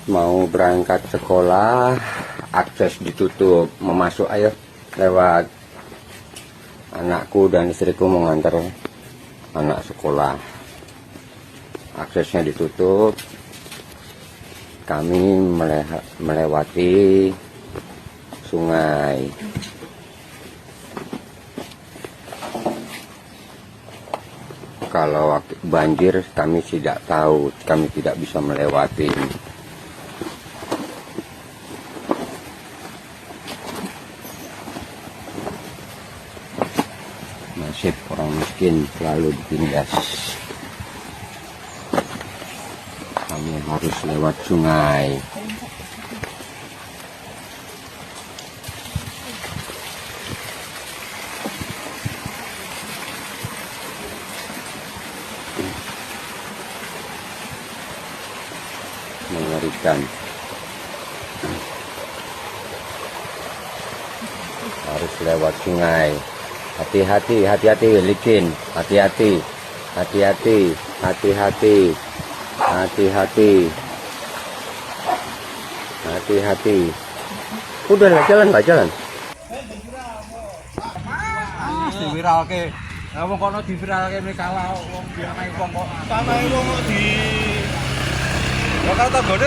Mau berangkat sekolah, akses ditutup. Memasuk ayo lewat anakku dan istriku mengantar anak sekolah. Aksesnya ditutup. Kami melewati sungai. Kalau waktu banjir kami tidak tahu, kami tidak bisa melewati. Nasib orang miskin selalu ditindas. Kami harus lewat sungai. Mengerikan. Harus lewat sungai. Hati-hati, hati-hati, licin. Hati-hati, hati-hati, hati-hati, hati-hati, hati-hati. Udahlah, jalan pak, jalan. Viral ke, wong kono di viral ke mereka lah, wong biar naik wong kok, sama wong di, bakal tak gede.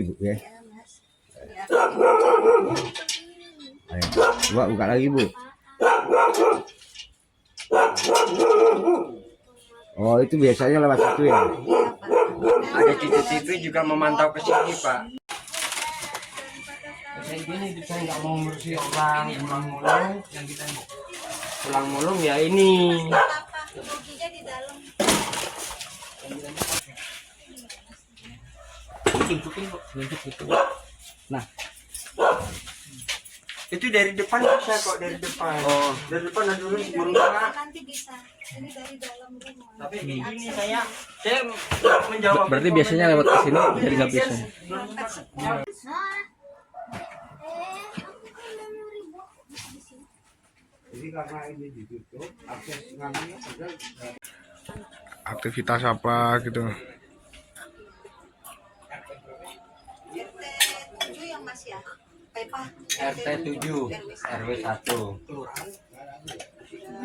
Ibu ya. Ayo, coba buka lagi bu. Oh itu biasanya lewat situ ya. Ada CCTV juga memantau ke sini pak. Kayak gini saya nggak mau ngurusi orang pulang mulung, yang kita pulang mulung ya ini. Nah, itu dari depan bisa kok, dari depan. Oh, dari depan ada dulu burung tengah. Nanti bisa. Ini dari dalam rumah. Tapi ini saya menjawab. Berarti biasanya lewat ke sini jadi nggak bisa. Jadi karena ini ditutup, akses sungai sudah. Aktivitas apa gitu? RT 7 yang Mas ya. Pepa. RT 7 RW 1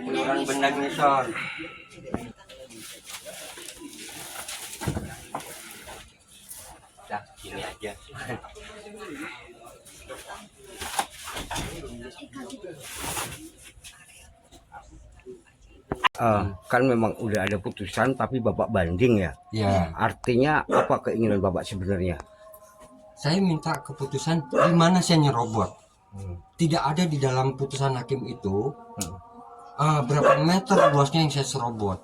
Kelurahan Bendang Ngisor. Dah gini aja. Kan memang udah ada putusan tapi Bapak banding ya. Ya, Artinya apa keinginan Bapak sebenarnya? saya minta keputusan di mana saya nyerobot. Tidak ada di dalam putusan hakim itu berapa meter luasnya yang saya serobot.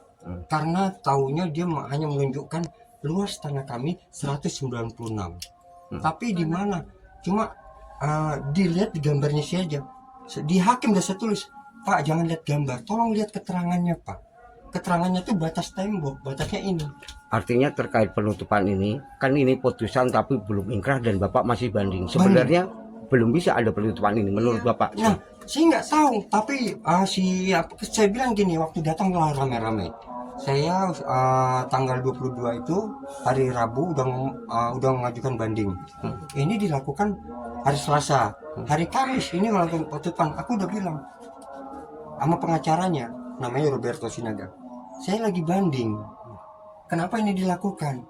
Karena tahunya dia hanya menunjukkan luas tanah kami 196. Tapi di mana? Cuma dilihat di gambarnya saja. Di hakim udah saya tulis, Pak jangan lihat gambar, tolong lihat keterangannya Pak. Keterangannya itu batas tembok, batasnya ini. Artinya terkait penutupan ini, kan ini putusan tapi belum ingkrah dan Bapak masih banding. Sebenarnya belum bisa ada penutupan ini menurut Bapak. Nah, saya nggak tahu, tapi saya bilang gini, waktu datang lah rame-rame. Saya tanggal 22 itu hari Rabu udah mengajukan banding. Ini dilakukan hari Selasa. Hari Kamis ini melakukan putusan. Aku udah bilang sama pengacaranya, namanya Roberto Sinaga. Saya lagi banding. Kenapa ini dilakukan?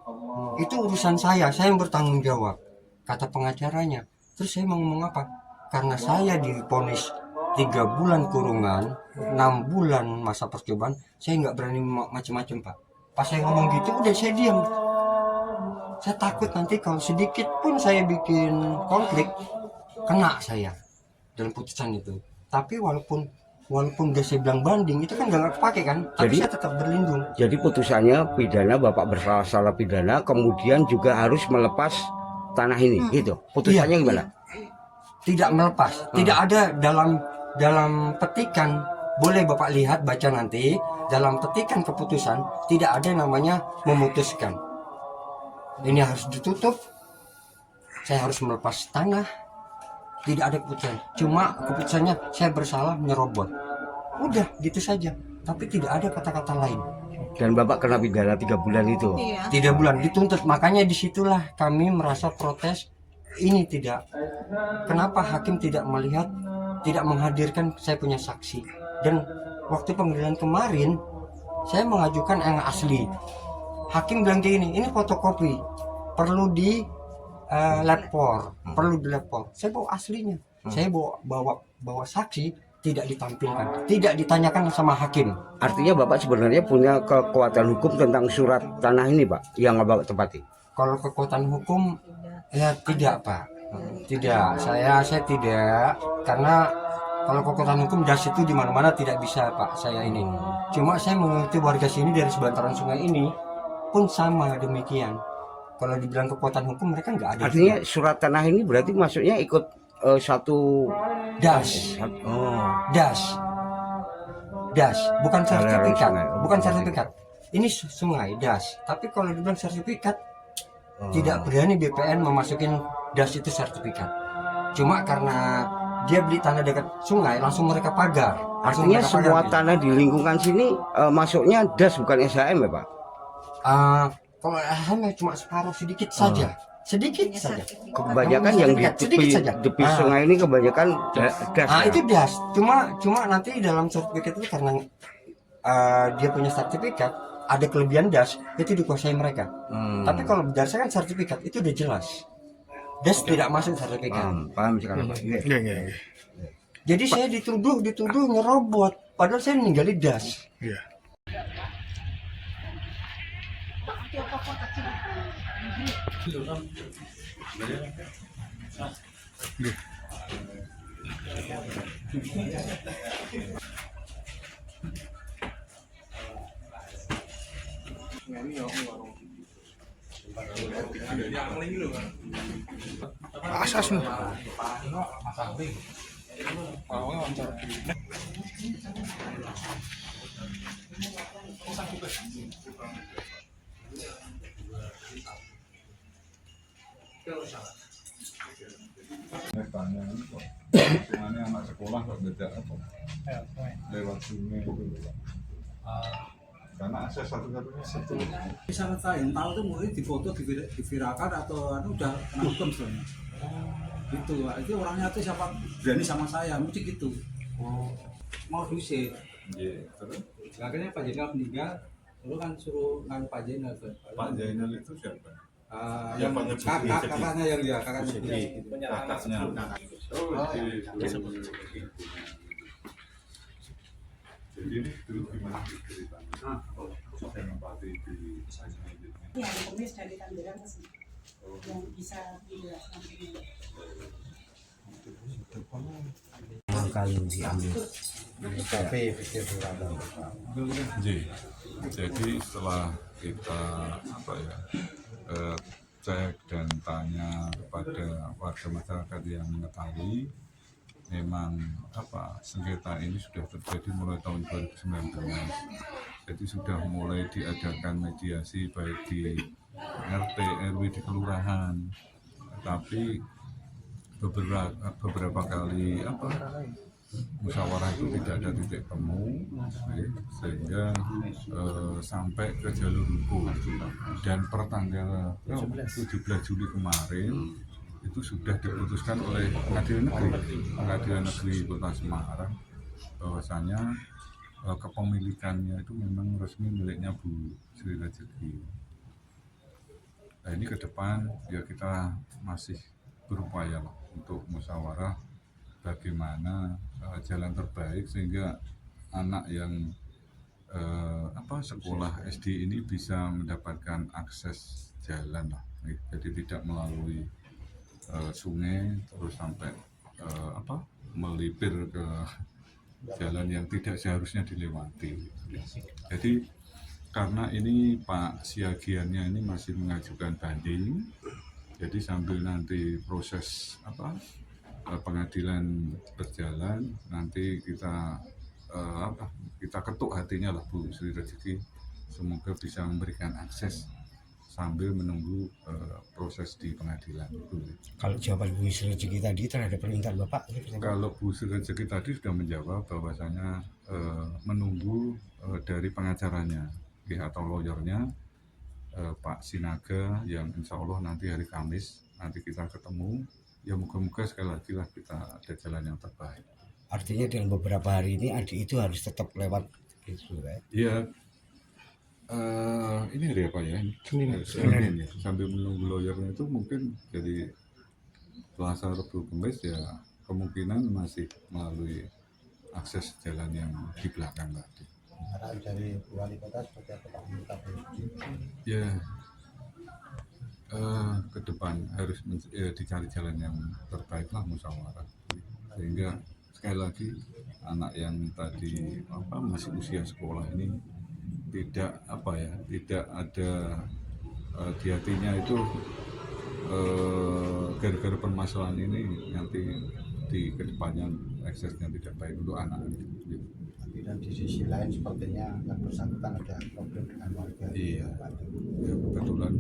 Itu urusan saya yang bertanggung jawab. Kata pengacaranya. Terus saya mau ngomong apa? Karena saya divonis 3 bulan kurungan, 6 bulan masa percobaan, saya nggak berani macam-macam Pak. Pas saya ngomong gitu, udah saya diam. Saya takut nanti kalau sedikit pun saya bikin konflik, kena saya. dalam putusan itu. Tapi walaupun udah saya bilang banding, itu kan nggak kepake kan, tapi Jadi- saya tetap berlindung. Jadi putusannya pidana, Bapak bersalah pidana, kemudian juga harus melepas tanah ini, gitu. Putusannya Iya. gimana? Tidak melepas, tidak ada dalam petikan. Boleh Bapak lihat, baca nanti dalam petikan keputusan tidak ada namanya memutuskan. Ini harus ditutup, saya harus melepas tanah. Tidak ada keputusan, cuma keputusannya saya bersalah menyerobot. Udah gitu saja, tapi tidak ada kata-kata lain. Dan Bapak kena pidana 3 bulan itu. Iya. 3 bulan dituntut, makanya disitulah kami merasa protes. Ini tidak, kenapa hakim tidak melihat, tidak menghadirkan saya punya saksi. Dan waktu pengadilan kemarin saya mengajukan yang asli, hakim bilang kayak ini fotokopi, perlu di lapor, perlu di lapor. Saya bawa aslinya, saya bawa saksi, tidak ditampilkan, tidak ditanyakan sama hakim. Artinya Bapak sebenarnya punya kekuatan hukum tentang surat tanah ini, Pak, yang Bapak tempati. Kalau kekuatan hukum ya tidak, Pak. Tidak, saya tidak, karena kalau kekuatan hukum das itu di mana-mana tidak bisa, Pak, saya ini. Cuma saya mengerti warga sini dari sebantaran sungai ini pun sama demikian. Kalau dibilang kekuatan hukum mereka nggak ada. Artinya surat tanah ini berarti masuknya ikut satu das, oh das, bukan sertifikat, sungai. Oh, bukan sertifikat. Ini sungai das. Tapi kalau dibilang sertifikat, Oh. tidak berani BPN memasukin das itu sertifikat. Cuma karena dia beli tanah dekat sungai, langsung mereka pagar. Langsung Artinya mereka semua pagar. tanah di lingkungan sini masuknya das bukan SHM ya, Pak? Kalau hanya cuma separuh sedikit saja, sedikit Punya saja. sertifikat. Kebanyakan yang di Sedikit saja. tepi sungai ini kebanyakan das. Ya? Itu das. Cuma nanti dalam sertifikat itu karena dia punya sertifikat, ada kelebihan das itu dikuasai mereka. Tapi kalau berdasarkan sertifikat itu udah jelas. Das tidak masuk sertifikat. Paham sekarang, Pak. Iya. Jadi saya dituduh nyerobot, padahal saya ninggalin das. Asas nih. Tanya ini kok, gimana anak sekolah kok beda apa? Lewat sungai itu loh. Karena akses satu-satunya satu. Bisa saya tahu tuh mulai difoto, diviralkan atau udah kena hukum sebenarnya. Gitu, Pak. Itu orangnya tuh siapa berani sama saya, mesti gitu. Mau diusir. Iya, terus Akhirnya Pak Jenderal meninggal, lalu kan suruh nganu Pak Jenderal. Pak Jainal itu siapa? Yang Pak Nyebut kakaknya yang dia, kakaknya Kakaknya. Oh, jadi ini dulu gimana ceritanya? Saya nempati di Ya, hukumnya sudah ditanggung ke sini. Yang bisa dijelaskan. Kalau diambil. Jadi setelah kita cek dan tanya kepada warga masyarakat yang mengetahui, memang sengketa ini sudah terjadi mulai tahun 2019. Jadi sudah mulai diadakan mediasi baik di RT, RW, di kelurahan, tapi beberapa kali musyawarah itu tidak ada titik temu, sehingga sampai ke jalur hukum. Dan per tanggal 17 Juli kemarin itu sudah diputuskan oleh Pengadilan Negeri Kota Semarang bahwasanya kepemilikannya itu memang resmi miliknya Bu Sri Rejeki. Nah ini ke depan ya kita masih berupaya untuk musyawarah bagaimana jalan terbaik sehingga anak yang sekolah SD ini bisa mendapatkan akses jalan lah. Jadi tidak melalui sungai terus sampai melipir ke jalan yang tidak seharusnya dilewati. Jadi karena ini Pak Siagiannya ini masih mengajukan banding, jadi sambil nanti proses pengadilan berjalan, nanti kita kita ketuk hatinya lah Bu Sri Rezeki, semoga bisa memberikan akses sambil menunggu proses di pengadilan. Kalau jawaban Bu Sri Rezeki tadi terhadap permintaan Bapak, Kalau Bu Sri Rezeki tadi sudah menjawab bahwasanya menunggu dari pengacaranya atau lawyernya Pak Sinaga, yang insya Allah nanti hari Kamis nanti kita ketemu. Ya moga-moga sekali lagi lah kita ada jalan yang terbaik. artinya dalam beberapa hari ini adik itu harus tetap lewat gitu ya. Ya, ini hari apa ya? Senin ya. Sambil menunggu lawyernya itu mungkin jadi Selasa, Rabu, Kamis ya, kemungkinan masih melalui akses jalan yang di belakang tadi. Arahan dari wali kota seperti apa Pak minta Ya, ke depan harus dicari jalan yang terbaik lah, musyawarah, sehingga sekali lagi anak yang tadi masih usia sekolah ini tidak tidak ada di hatinya itu gara-gara permasalahan ini nanti di kedepannya aksesnya tidak baik untuk anak itu. dan di sisi lain sepertinya yang bersangkutan ada problem dengan warga. Iya, ya, kebetulan